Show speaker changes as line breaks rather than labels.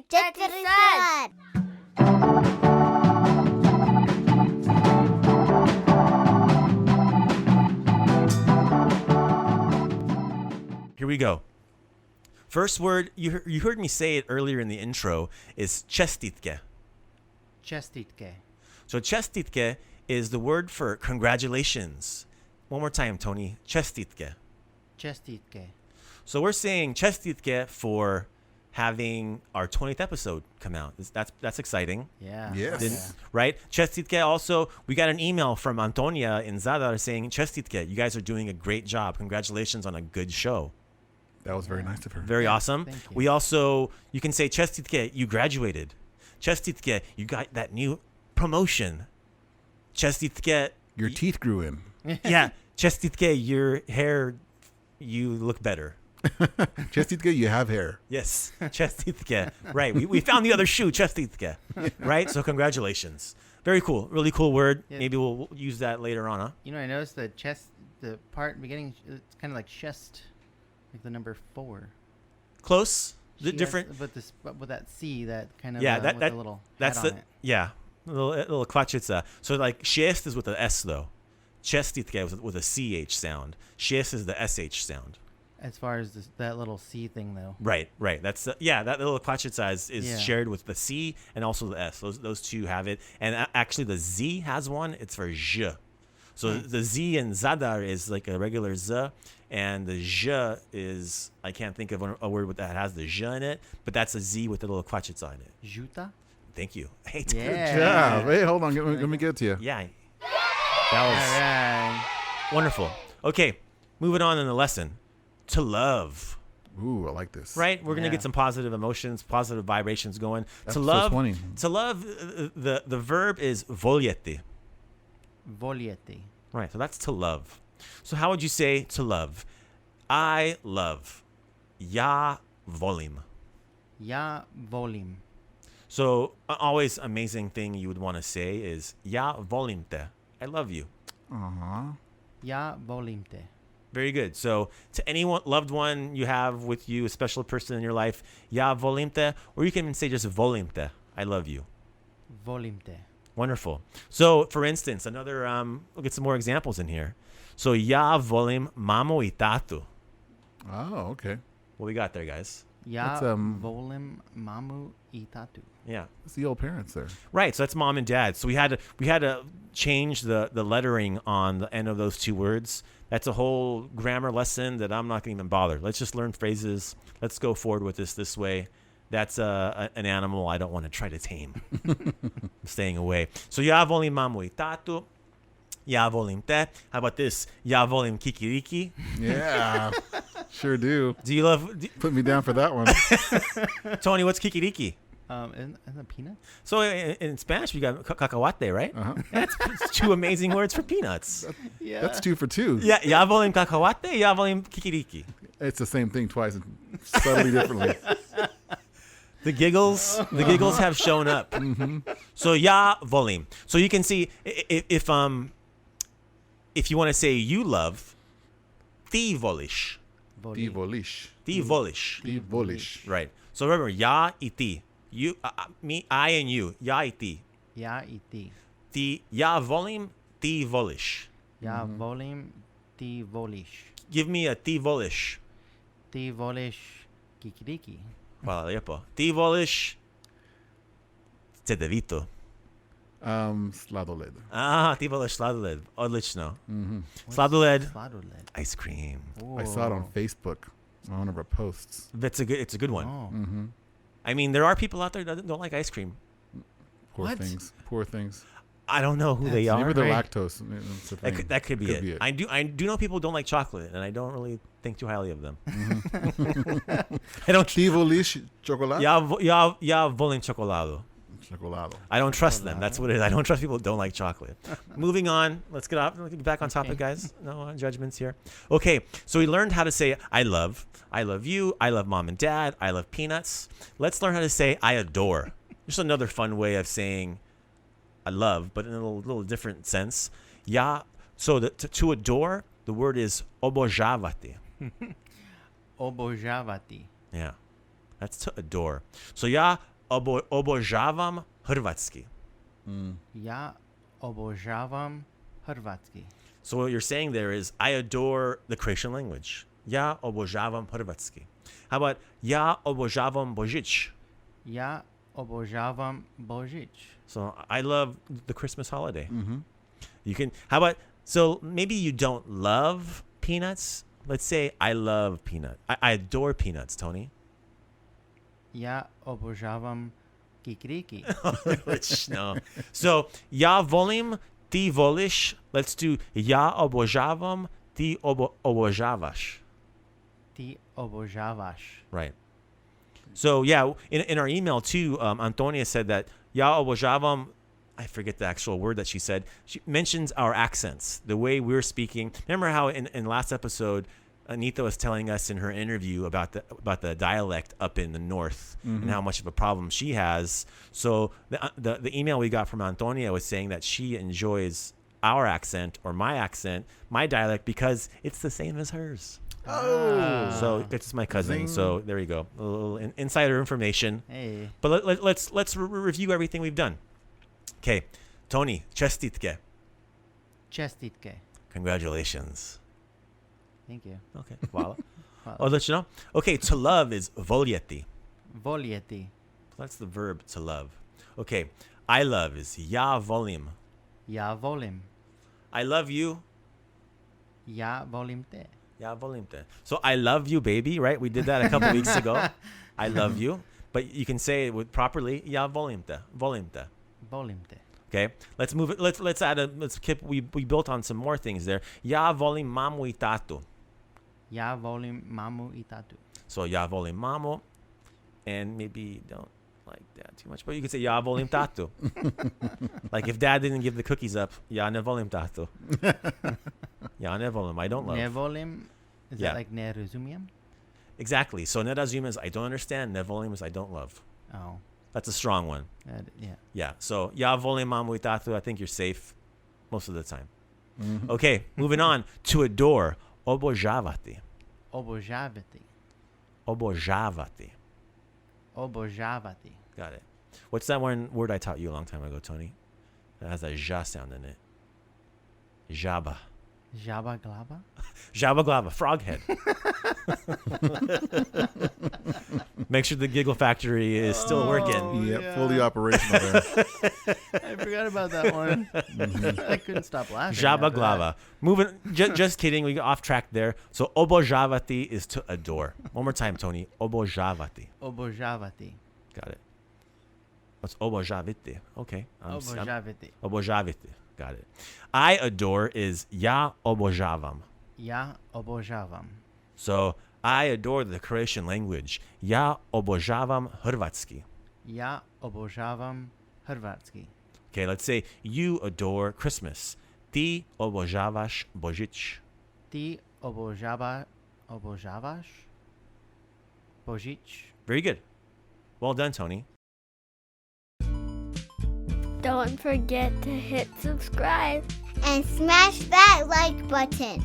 Četvrtkrát.
Here we go. First word, you heard me say it earlier in the intro, is čestitke.
Čestitke.
So čestitke is the word for congratulations. One more time, Tony. Čestitke.
Čestitke.
So we're saying čestitke for having our 20th episode come out. That's exciting.
Yeah.
Yes.
Right? Čestitke also, we got an email from Antonia in Zadar saying, Čestitke, you guys are doing a great job. Congratulations on a good show.
That was very nice of her.
Very awesome.
Thank you.
We also, you can say, Čestitke, you graduated. Čestitke, you got that new promotion. Čestitke,
Your teeth grew in.
yeah. Čestitke, your hair, you look better.
Čestitke, you have hair.
Yes, Čestitke. Right. We found the other shoe, Čestitke. Right? So congratulations. Very cool. Really cool word.
Yeah.
Maybe we'll use that later on, huh?
You know, I noticed the part beginning, it's kind of like chest, like the number 4.
Close.
She
Different.
has, but with that C, that kind of
Yeah,
with the little
that's
hat
the
on it.
yeah, little kvačica. So like šest is with the S though. Čestitke is with a CH sound. Šest is the SH sound.
As far as that little C thing, though.
Right. That's that little kvačica is
Yeah.
shared with the C and also the S. Those two have it, and actually the Z has one. It's for zh. So the Z in Zadar is like a regular Z, and the zh is, I can't think of a word that has the zh in it, but that's a Z with a little kvačica in it.
Juta?
Thank you. Hey,
Yeah.
Hey, hold on. Let me get it to you.
Yeah. That was
All right.
wonderful. Okay, moving on in the lesson. To love.
Ooh, I like this.
Right? We're going to
Yeah.
get some positive emotions, positive vibrations going.
Episode
to love.
20.
To love, the verb is voljeti.
Voljeti.
Right, so that's to love. So how would you say to love? I love. Ja volim.
Ja volim.
So always amazing thing you would want to say is ja volim te. I love you.
Uh-huh.
Ja volim te.
Very good. So to any loved one you have with you, a special person in your life, ja volim te, or you can even say just volim te. I love you.
Volim te.
Wonderful. So for instance, another, we'll get some more examples in here. So ja volim Mamu I Tatu.
Oh, okay.
What we got there, guys?
Ja
That's,
volim Mamu I Tatu.
Yeah.
It's the old parents there.
Right. So that's mom and dad. So we had to change the lettering on the end of those two words. That's a whole grammar lesson that I'm not going to even bother. Let's just learn phrases. Let's go forward with this way. That's an animal I don't want to try to tame. I'm staying away. So ja volim Mamu I Tatu. Ja volim te. How about this? Ja volim kikiriki.
Yeah, sure do.
Do you love
Put me down for that one.
Tony? What's kikiriki?
Isn't that peanut?
So in Spanish we got cacahuate, right?
Uh-huh.
That's two amazing words for peanuts.
Yeah.
That's 2 for 2.
Yeah, ja volim cacahuate. Ja volim kikiriki.
It's the same thing twice, subtly differently.
The giggles have shown up.
Mm-hmm.
So ja volim. So you can see if you want to say you love, ti voliš.
Ti voliš.
Ti voliš.
Ti voliš.
Right. So remember, ja I ti. You, me, I and you. Ja I ti.
Ja I ti.
Ti, ja volim, ti voliš.
Ja volim, ti voliš.
Give me a ti voliš.
Ti voliš kikiriki.
Hvala lijepo. Ti voliš cedevito.
Sladoled.
Ti voliš sladoled. Odlično.
Mm-hmm.
Sladoled.
Sladoled.
Ice cream.
I saw it on Facebook on one of our posts.
It's a good one.
Oh.
Mm-hmm.
I mean, there are people out there that don't like ice cream.
Poor
What?
things. Poor things.
I don't know who they
That's
are.
Maybe they're
Right.
lactose. That's the thing.
That could be
Could
it.
be it.
I do know people don't like chocolate, and I don't really think too highly of them.
Mm-hmm.
I don't.
Ti voliš chocolate?
Ja volim chocolado.
Chocolado.
I don't trust them. That's what it is. I don't trust people who don't like chocolate. Moving on. Let's get back on topic, guys. No judgments here. Okay, so we learned how to say I love you, I love mom and dad, I love peanuts. Let's learn how to say I adore. Just another fun way of saying I love, but in a little different sense. Ja. So to adore, the word is obožaviti.
Obožavati.
Yeah, that's to adore. So ja obožavam Hrvatski.
Ja obožavam Hrvatski.
So what you're saying there is, I adore the Croatian language. Ja obožavam Hrvatski. How about ja obožavam Božič?
Ja obožavam Božič.
So I love the Christmas holiday. You can. How about, so maybe you don't love peanuts. Let's say I love peanut. I adore peanuts, Tony.
Ja obožavam kikriki.
Which, no. So ja volim, ti voliš. Let's do ja obožavam, ti obožavaš.
Ti obožavaš.
Right. So yeah, in our email too, Antonia said that ja obožavam, I forget the actual word that she said. She mentions our accents, the way we're speaking. Remember how in last episode, Anita was telling us in her interview about the dialect up in the north and how much of a problem she has. So the email we got from Antonia was saying that she enjoys our accent or my accent, my dialect, because it's the same as hers.
Oh.
So it's my cousin.
Zing.
So there you go, a little insider information.
Hey.
But let's review everything we've done. Okay, Tony, čestitke.
Čestitke.
Congratulations.
Thank you.
Okay, hvala.
Hvala.
I'll let you know. Okay, to love is voljeti.
Voljeti.
That's the verb to love. Okay, I love is ja volim.
Ja volim.
I love you.
Ja volim te.
Ja volim te. So I love you, baby, right? We did that a couple weeks ago. I love you. But you can say it with properly, ja volim te. Volim te.
Volim te.
Okay, let's move it. Let's add a, let's keep, we built on some more things there. Ja volim mamu I tatu.
Ja volim mamu I tatu.
So ja volim mamu, and maybe don't like dad too much, but you could say ja volim tatu. Like if dad didn't give the cookies up, ja ne volim tatu. Ja ne volim, I don't love.
Ne volim, is
Yeah.
that like ne razumijem?
Exactly. So ne razumem is I don't understand. Ne volim is I don't love.
Oh,
That's a strong one.
yeah.
Yeah. So ja volim mamu I tatu. I think you're safe most of the time. Okay, moving on to adore. Obožavati.
Obožaviti.
Obožavati.
Obožavati.
Got it. What's that one word I taught you a long time ago, Tony? That has a ja sound in it. Jaba.
Žaba glava?
Jaba glava. Frog head. Make sure the giggle factory is still working.
Yep,
yeah.
fully operational there.
I forgot about that one. I couldn't stop laughing.
Jaba
after
glava. Moving. Just kidding. We got off track there. So obožavati is to adore. One more time, Tony. Obožavati.
that. Obožavati.
Got it. What's obožaviti? Okay.
Obožaviti.
Obožaviti. Got it. I adore is ja obožavam.
Ja obožavam.
So I adore the Croatian language. Ja obožavam Hrvatski.
Ja obožavam Hrvatski.
Okay, let's say you adore Christmas. Ti obožavaš Božič.
Ti obožavaš Božič.
Very good. Well done, Tony.
Don't forget to hit subscribe.
And smash that like button.